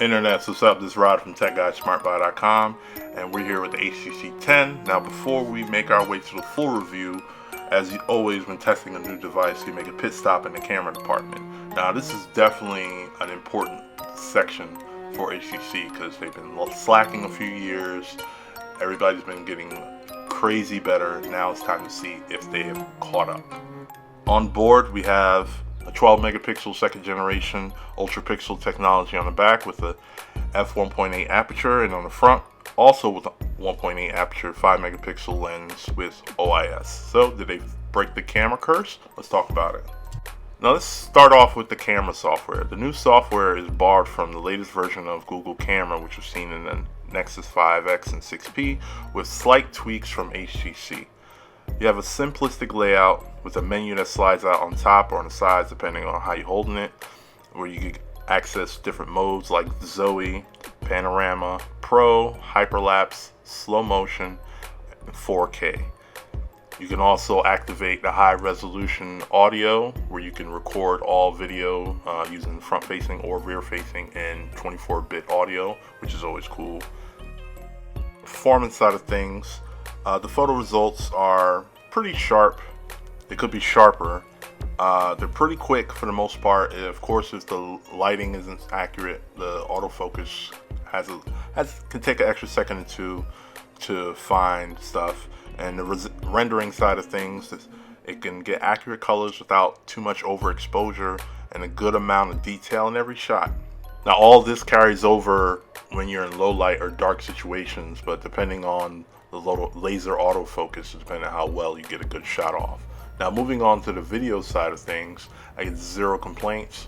Internet, what's up? This is Rod from TechGuysSmartBuy.com, and we're here with the HTC 10. Now, before we make our way to the full review, as always when testing a new device, you make a pit stop in the camera department. Now, this is definitely an important section for HTC because they've been slacking a few years. Everybody's been getting crazy better. Now it's time to see if they have caught up. On board, we have a 12 megapixel second generation ultra pixel technology on the back with a f1.8 aperture, and on the front also with a 1.8 aperture 5 megapixel lens with OIS. So did they break the camera curse? Let's talk about it. Now let's start off with the camera software. The new software is borrowed from the latest version of Google Camera, which was seen in the Nexus 5X and 6P, with slight tweaks from HTC. You have a simplistic layout with a menu that slides out on top or on the sides depending on how you're holding it, where you can access different modes like Zoe, Panorama, Pro, Hyperlapse, Slow Motion, and 4K. You can also activate the high resolution audio where you can record all video using front facing or rear facing and 24-bit audio, which is always cool. Performance side of things, the photo results are pretty sharp. They could be sharper. They're pretty quick for the most part. Of course, if the lighting isn't accurate, the autofocus can take an extra second or two to find stuff. And the rendering side of things, it can get accurate colors without too much overexposure and a good amount of detail in every shot. Now, all this carries over when you're in low light or dark situations, but depending on the laser autofocus, depending on how well you get a good shot off. Now, moving on to the video side of things, I get zero complaints.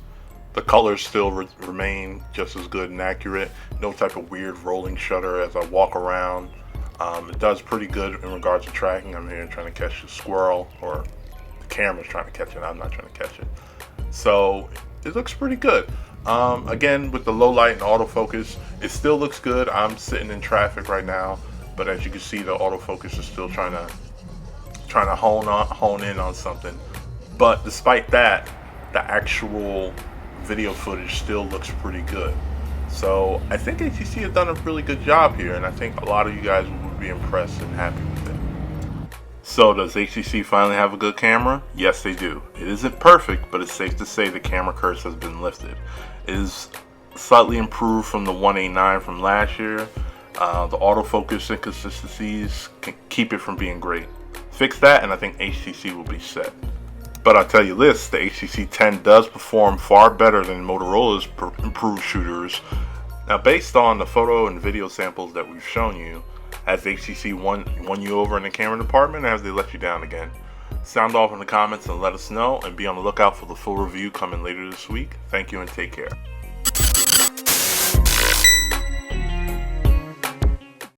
The colors still remain just as good and accurate. No type of weird rolling shutter as I walk around. It does pretty good in regards to tracking. I'm here trying to catch a squirrel, or the camera's trying to catch it. I'm not trying to catch it. So it looks pretty good. Again, with the low light and autofocus, it still looks good. I'm sitting in traffic right now, but as you can see, the autofocus is still trying to hone in on something. But despite that, the actual video footage still looks pretty good. So I think HTC has done a really good job here, and I think a lot of you guys would be impressed and happy with it. So does HTC finally have a good camera? Yes, they do. It isn't perfect, but it's safe to say the camera curse has been lifted. It is slightly improved from the 189 from last year. The autofocus inconsistencies can keep it from being great. Fix that and I think HTC will be set. But I'll tell you this, the HTC 10 does perform far better than Motorola's improved shooters. Now, based on the photo and video samples that we've shown you, has HTC won you over in the camera department, or have they let you down again? Sound off in the comments and let us know, and be on the lookout for the full review coming later this week. Thank you and take care.